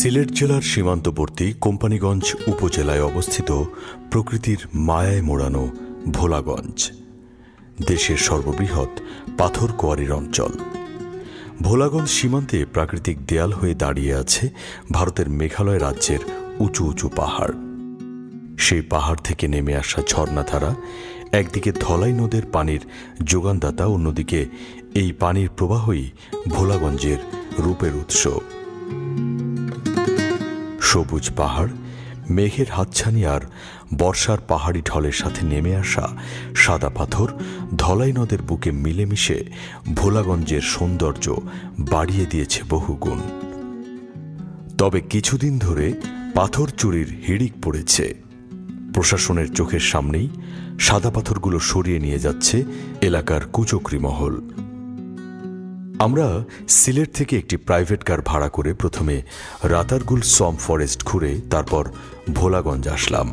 সিলেট জেলার সীমান্তবর্তী কোম্পানীগঞ্জ উপজেলায় অবস্থিত প্রকৃতির মায়ায় মোড়ানো ভোলাগঞ্জ দেশের সর্ববৃহৎ পাথর কোয়ারির অঞ্চল। ভোলাগঞ্জ সীমান্তে প্রাকৃতিক দেয়াল হয়ে দাঁড়িয়ে আছে ভারতের মেঘালয় রাজ্যের উঁচু উঁচু পাহাড়। সেই পাহাড় থেকে নেমে আসা ঝর্ণাধারা একদিকে ধলাই নদের পানির যোগানদাতা, অন্যদিকে এই পানির প্রবাহই ভোলাগঞ্জের রূপের উৎস। সবুজ পাহাড়, মেঘের হাতছানি আর বর্ষার পাহাড়ি ঢলের সাথে নেমে আসা সাদা পাথর ধলাই নদের বুকে মিলেমিশে ভোলাগঞ্জের সৌন্দর্য বাড়িয়ে দিয়েছে বহুগুণ। তবে কিছুদিন ধরে পাথর চুরির হিড়িক পড়েছে। প্রশাসনের চোখের সামনেই সাদা পাথরগুলো সরিয়ে নিয়ে যাচ্ছে এলাকার কুচক্রী মহল। আমরা সিলেট থেকে একটি প্রাইভেট কার ভাড়া করে প্রথমে রাতারগুল সোয়াম্প ফরেস্ট ঘুরে তারপর ভোলাগঞ্জ আসলাম।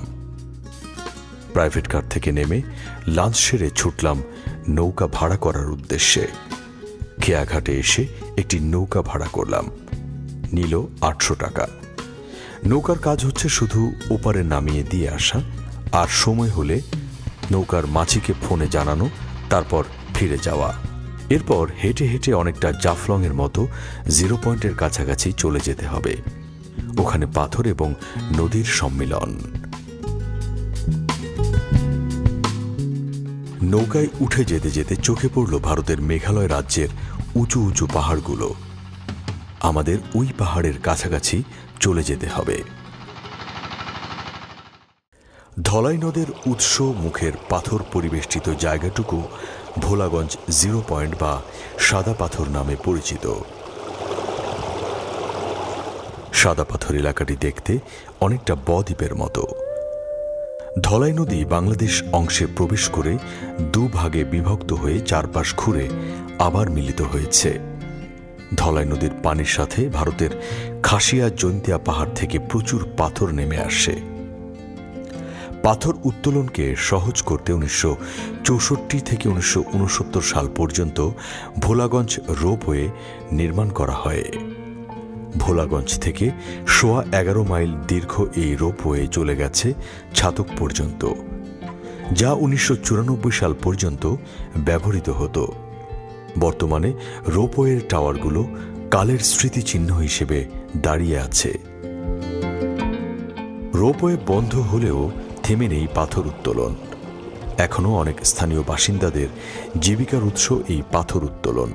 প্রাইভেট কার থেকে নেমে লাঞ্চ সেরে ছুটলাম নৌকা ভাড়া করার উদ্দেশ্যে। খেয়াঘাটে এসে একটি নৌকা ভাড়া করলাম, নিল 800 টাকা। নৌকার কাজ হচ্ছে শুধু ওপারে নামিয়ে দিয়ে আসা, আর সময় হলে নৌকার মাঝিকে ফোনে জানানো, তারপর ফিরে যাওয়া। এরপর হেঁটে হেঁটে অনেকটা জাফলংয়ের মতো 0 পয়েন্টের কাছাকাছি চলে যেতে হবে। ওখানে পাথর এবং নদীর সম্মিলন। নৌকায় উঠে যেতে যেতে চোখে পড়ল ভারতের মেঘালয় রাজ্যের উঁচু উঁচু পাহাড়গুলো। আমাদের ওই পাহাড়ের কাছাকাছি চলে যেতে হবে। ধলাই নদের উৎস মুখের পাথর পরিবেষ্টিত জায়গাটুকু ভোলাগঞ্জ 0 পয়েন্ট বা সাদা পাথর নামে পরিচিত। সাদা পাথর এলাকাটি দেখতে অনেকটা বদ্বীপের মতো। ধলাই নদী বাংলাদেশ অংশে প্রবেশ করে 2 ভাগে বিভক্ত হয়ে চারপাশ ঘুরে আবার মিলিত হয়েছে। ধলাই নদীর পানির সাথে ভারতের খাসিয়া জৈন্তিয়া পাহাড় থেকে প্রচুর পাথর নেমে আসে। পাথর উত্তোলনকে সহজ করতে 1964 থেকে 1969 সাল পর্যন্ত ভোলাগঞ্জ রোপওয়ে নির্মাণ করা হয়। ভোলাগঞ্জ থেকে 11.5 মাইল দীর্ঘ এই রোপওয়ে চলে গেছে ছাতক পর্যন্ত, যা 1994 সাল পর্যন্ত ব্যবহৃত হতো। বর্তমানে রোপওয়ের টাওয়ারগুলো কালের স্মৃতিচিহ্ন হিসেবে দাঁড়িয়ে আছে। রোপওয়ে বন্ধ হলেও থেমে নেই পাথর উত্তোলন। এখনও অনেক স্থানীয় বাসিন্দাদের জীবিকার উৎস এই পাথর উত্তোলন।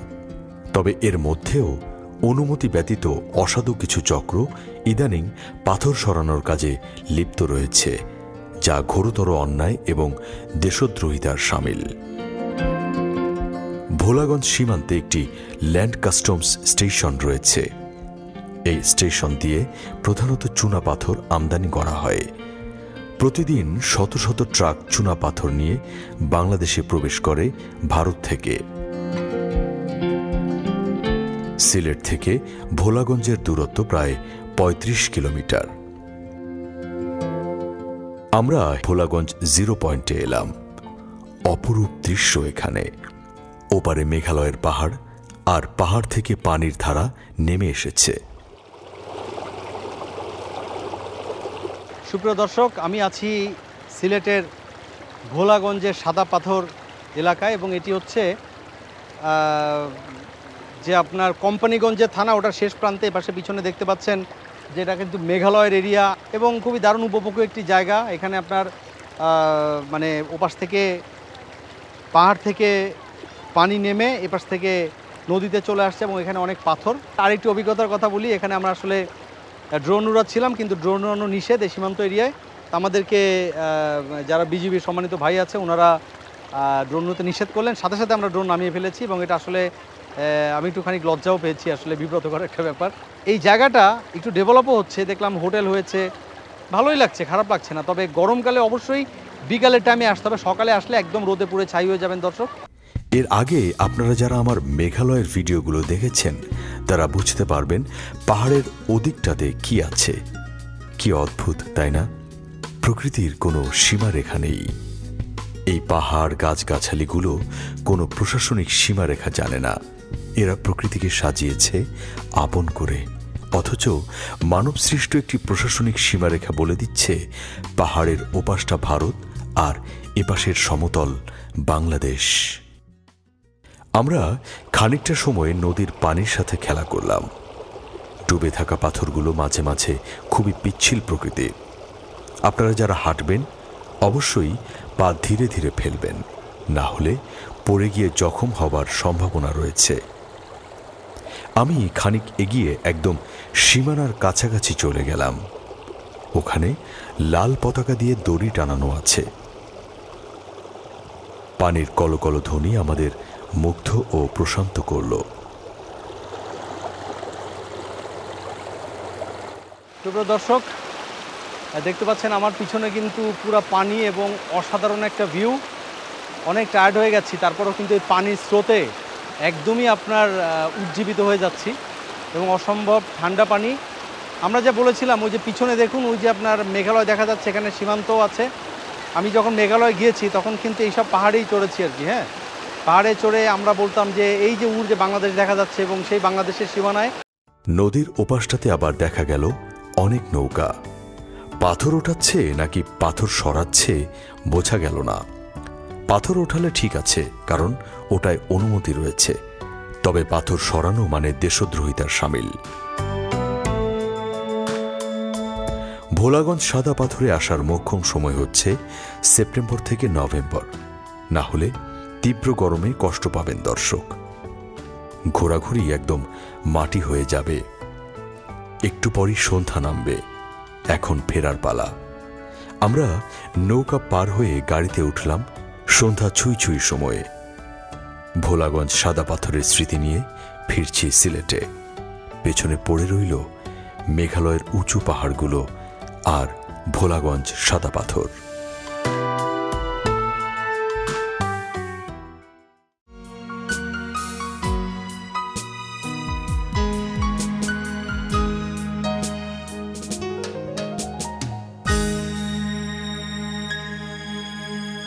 তবে এর মধ্যেও অনুমতি ব্যতীত অসাধু কিছু চক্র ইদানিং পাথর সরানোর কাজে লিপ্ত রয়েছে, যা ঘোরতর অন্যায় এবং দেশদ্রোহিতার শামিল। ভোলাগঞ্জ সীমান্তে একটি ল্যান্ড কাস্টমস স্টেশন রয়েছে। এই স্টেশন দিয়ে প্রধানত চুনা পাথর আমদানি করা হয়। প্রতিদিন শত শত ট্রাক চুনা পাথর নিয়ে বাংলাদেশে প্রবেশ করে ভারত থেকে। সিলেট থেকে ভোলাগঞ্জের দূরত্ব প্রায় 35 কিলোমিটার। আমরা ভোলাগঞ্জ 0 পয়েন্টে এলাম। অপরূপ দৃশ্য এখানে। ওপারে মেঘালয়ের পাহাড়, আর পাহাড় থেকে পানির ধারা নেমে এসেছে। সুপ্রিয় দর্শক, আমি আছি সিলেটের ভোলাগঞ্জের সাদা পাথর এলাকায়, এবং এটি হচ্ছে যে আপনার কোম্পানীগঞ্জের থানা, ওটার শেষ প্রান্তে। পাশে পিছনে দেখতে পাচ্ছেন যে এটা কিন্তু মেঘালয়ের এরিয়া, এবং খুবই দারুণ উপভোগ্য একটি জায়গা। এখানে আপনার মানে ওপাশ থেকে পাহাড় থেকে পানি নেমে এপাশ থেকে নদীতে চলে আসছে, এবং এখানে অনেক পাথর। আরেকটি অভিজ্ঞতার কথা বলি, এখানে আমরা আসলে ড্রোন উড়াচ্ছিলাম, কিন্তু ড্রোন উড়ানো নিষেধ এই সীমান্ত এরিয়ায়। আমাদেরকে যারা বিজিবির সম্মানিত ভাই আছে ওনারা ড্রোন উড়াতে নিষেধ করলেন। সাথে সাথে আমরা ড্রোন নামিয়ে ফেলেছি, এবং এটা আসলে আমি একটুখানি লজ্জাও পেয়েছি, আসলে বিব্রতকর একটা ব্যাপার। এই জায়গাটা একটু ডেভেলপও হচ্ছে, দেখলাম হোটেল হয়েছে, ভালোই লাগছে, খারাপ লাগছে না। তবে গরমকালে অবশ্যই বিকালের টাইমে আসতে হবে, সকালে আসলে একদম রোদে পুড়ে ছাই হয়ে যাবেন দর্শক। এর আগে আপনারা যারা আমার মেঘালয়ের ভিডিওগুলো দেখেছেন তারা বুঝতে পারবেন পাহাড়ের ওদিকটাতে কি আছে। কি অদ্ভুত, তাই না? প্রকৃতির কোনো সীমারেখা নেই। এই পাহাড় গাছগাছালিগুলো কোনো প্রশাসনিক সীমারেখা জানে না। এরা প্রকৃতিকে সাজিয়েছে আপন করে, অথচ মানবসৃষ্ট একটি প্রশাসনিক সীমারেখা বলে দিচ্ছে পাহাড়ের ওপাশটা ভারত আর এপাশের সমতল বাংলাদেশ। আমরা খানিকটা সময় নদীর পানির সাথে খেলা করলাম। ডুবে থাকা পাথরগুলো মাঝে মাঝে খুবই পিচ্ছিল প্রকৃতির। আপনারা যারা হাঁটবেন অবশ্যই পা ধীরে ধীরে ফেলবেন, না হলে পড়ে গিয়ে জখম হবার সম্ভাবনা রয়েছে। আমি খানিক এগিয়ে একদম সীমানার কাছাকাছি চলে গেলাম। ওখানে লাল পতাকা দিয়ে দড়ি টানানো আছে। পানির কলকল ধ্বনি আমাদের মুগ্ধ ও প্রশান্ত করল। সুপ্রিয় দর্শক, দেখতে পাচ্ছেন আমার পিছনে কিন্তু পুরো পানি এবং অসাধারণ একটা ভিউ। অনেক টায়ার্ড হয়ে গেছি, তারপরেও কিন্তু এই পানির স্রোতে একদমই আপনার উজ্জীবিত হয়ে যাচ্ছি এবং অসম্ভব ঠান্ডা পানি। আমরা যা বলেছিলাম, ওই যে পিছনে দেখুন, ওই যে আপনার মেঘালয় দেখা যাচ্ছে, এখানে সীমান্তও আছে। আমি যখন মেঘালয় গিয়েছি তখন কিন্তু এইসব পাহাড়েই চড়েছি আর কি। হ্যাঁ, পাহাড়ে চড়ে আমরা বলতাম যে এই যে যে বাংলাদেশ দেখা যাচ্ছে এবং সেই বাংলাদেশের সীমানায়। নদীর ওপাশটাতে আবার দেখা গেল অনেক নৌকা। পাথর ওঠাচ্ছে নাকি পাথর সরাচ্ছে বোঝা গেল না। পাথর ওঠালে ঠিক আছে, কারণ ওটায় অনুমতি রয়েছে, তবে পাথর সরানো মানে দেশদ্রোহিতার শামিল। ভোলাগঞ্জ সাদা পাথরে আসার মোক্ষম সময় হচ্ছে সেপ্টেম্বর থেকে নভেম্বর, না হলে তীব্র গরমে কষ্ট পাবেন দর্শক। ঘোরাঘুরি একদম মাটি হয়ে যাবে। একটু পরই সন্ধ্যা নামবে। এখন ফেরার পালা। আমরা নৌকা পার হয়ে গাড়িতে উঠলাম সন্ধ্যা ছুঁই ছুঁই সময়ে। ভোলাগঞ্জ সাদা পাথরের স্মৃতি নিয়ে ফিরছি সিলেটে। পেছনে পড়ে রইল মেঘালয়ের উঁচু পাহাড়গুলো আর ভোলাগঞ্জ সাদা পাথর।